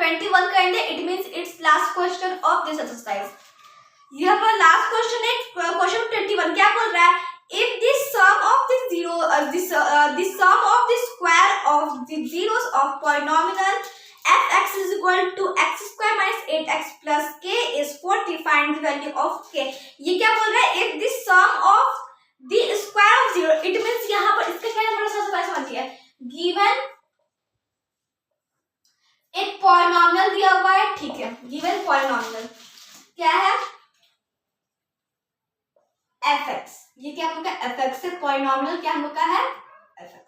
21 करेंगे, it means it's last question of this exercise. यहाँ पर लास्ट क्वेश्चन है, क्वेश्चन 21 क्या बोल रहा है, if the sum of the sum of the square of the zeros of polynomial fx is equal to x square minus 8x plus k is 40, find the value of k। ये क्या बोल रहा है, if the sum of the square of zero, it means यहाँ पर इसका क्या number सबसे पहले समझिए, given एक पॉलिनोमियल दिया हुआ है, ठीक है, गिवन पॉलिनोमियल क्या है fx, ये क्या हम लोग का fx है, पॉलिनोमियल क्या हम लोग का है fx,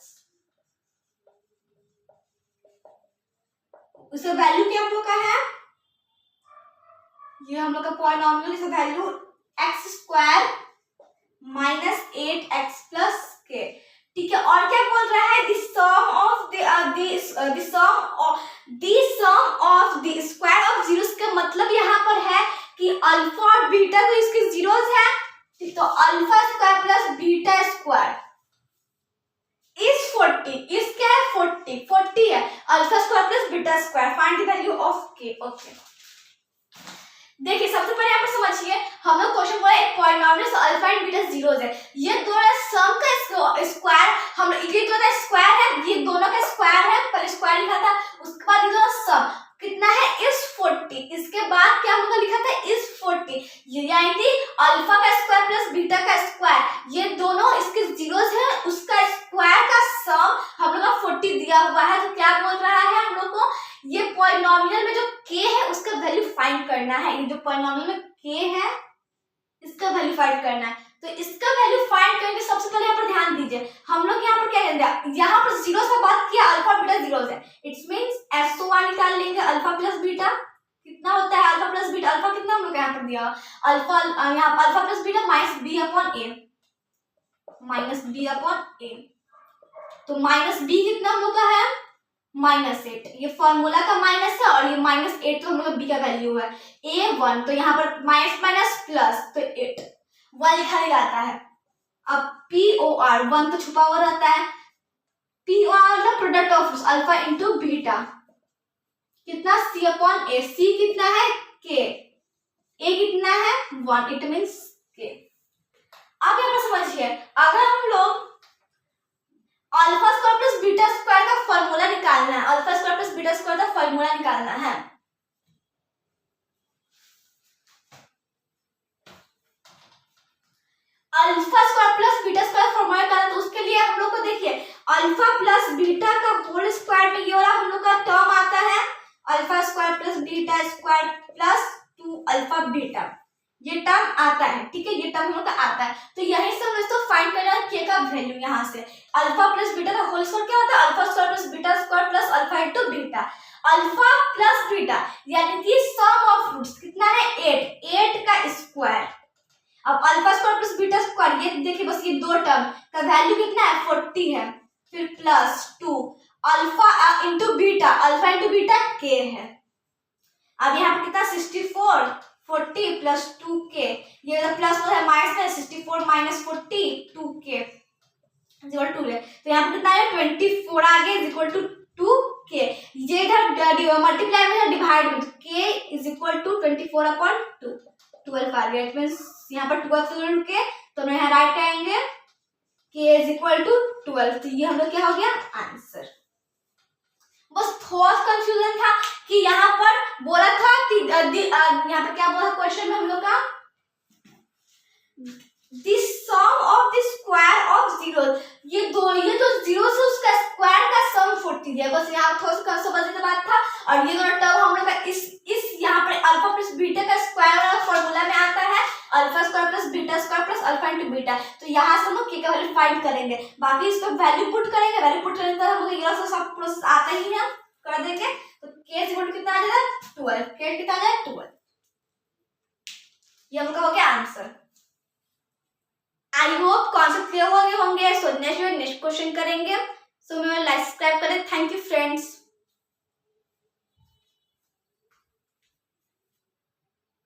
उसका वैल्यू क्या हम लोग का है, ये हम लोग का पॉलिनोमियल, इसका value x square minus 8x plus k, ठीक है। और क्या बोल रहा है, the sum of the square of zeros का मतलब यहाँ पर है कि अल्फा और बीटा तो इसके जीरोस है, तो alpha square plus beta square is 40, इस क्या है 40 है, alpha square plus beta square, find the value of k। Okay, देखिए सबसे पहले यहाँ पर समझिए, हम लोग क्वेश्चन बोला एक polynomial alpha and beta zeros है, ये दोनों सम का स्क्वायर, हम ये दोनों स्क्वायर है, ये दोनों का स्क्वायर है, पहले स्क्वायर लिखा था, उसके बाद ये दोनों सम कितना है इस 40, इसके बाद क्या हम लोग लिखा था इस 40, ये यानी कि अल्फा का स्क्वायर प्लस बीटा का स्क्वायर, ये दोनों इसके जीरोस है, उसका स्क्वायर का सम हम लोग का 40 दिया हुआ है। तो क्या बोल रहा है हम लोग को, ये पॉलिनोमियल में जो k है उसका वैल्यू फाइंड करना है, ये जो पॉलिनोमियल में k है इसका वैल्यू फाइंड करना है। तो इसका वैल्यू फाइंड करके सबसे पहले यहाँ पर ध्यान दीजिए, हम लोग यहाँ पर क्या करेंगे, यहाँ पर जीरो से बात किया, अल्फा बीटा जीरोस है, इट्स मींस SOR निकाल लेंगे, अल्फा प्लस बीटा कितना होता है, अल्फा प्लस बीटा, अल्फा कितना हम लोग यहाँ पर दिया, अल्फा यहाँ alpha plus beta minus b upon a, तो माइनस b कितना हम लोग का है -8, ये फॉर्मूला का माइनस है और ये -8 तो हम लोग का b का वैल्यू है, a1, तो यहाँ पर माइनस माइनस प्लस, तो 8 1 लिखा जाता है। अब POR 1 तो छुपा हुआ रहता है, POR मतलब product of alpha into beta, कितना c अपॉन a, c कितना है k, a कितना है 1, इट मींस k। अब यहाँ पर समझिए, अगर हम लोग alpha square plus beta square का फॉर्मूला निकालना है, alpha square plus beta square का फॉर्मूला निकालना है, alpha square plus beta square formula निकालना, तो उसके लिए हम लोग को देखिए अल्फा प्लस बीटा का होल स्क्वायर में ये वाला हम लोग का टर्म आता है, alpha square plus beta square plus 2 alpha beta, ये टर्म आता है, ठीक है, ये टर्म हम लोग का आता है। तो यहीं से हम इसको फाइंड करना है k का वैल्यू, यहाँ से अल्फा प्लस बीटा का होल स्क्वायर क्या होता है, alpha square plus beta square plus alpha into beta, alpha plus beta यानी कि सम ऑफ रूट्स कितना है 8 का स्क्वायर, अब alpha square plus beta square, ये देखिए बस ये दो टर्म का वैल्यू कितना है 40 है, फिर plus 2 alpha into beta, alpha into beta k है, अब यहाँ पर कितना 64 40 प्लस 2k, ये प्लस है माइनस है 64 माइनस 40 2k इक्वल टू, तो यहाँ पर कितना है 24 आ गया इक्वल टू 2k, ये इधर मल्टीप्लाई में डिवाइड में, k is equal to 24 upon 2 12 आ गया, इट मींस यहाँ पर 12 इक्वल टू k, तो यहाँ राइट आएंगे k इज इक्वल टू 12, तो ये हम लोग क्या हो गया आंसर। बस थोड़ा कंफ्यूजन था कि यहाँ पर बोला था कि यहाँ पर क्या बोला क्वेश्चन में हम लोग का, the sum of the square of zeros, ये जो जीरो से उसका स्क्वायर का सम 40 दिया, बस यहाँ थोड़ा सा समझने की बात था। और ये दोनों टर्म हम लोग का इस यहाँ पर अल्फा प्लस बीटा का स्क्वायर वाला फॉर्मूला में आता है, alpha square plus beta square plus alpha into beta, तो यहाँ से हम लोग k का वैल्यू फाइंड करेंगे, बाकी इसका वैल्यू पुट करेंगे, वैल्यू पुट करने पर हम लोग ये सब प्रोसेस आता ही है, कर देंगे, तो k इक्वल कितना आ जाएगा 12, k कितना आ जाएगा 12, ये हम लोग का हो गया answer. I hope concept clear हो गए होंगे। सो नेक्स्ट क्वेश्चन करेंगे, सो मैं लाइक सब्सक्राइब करें। Thank you friends.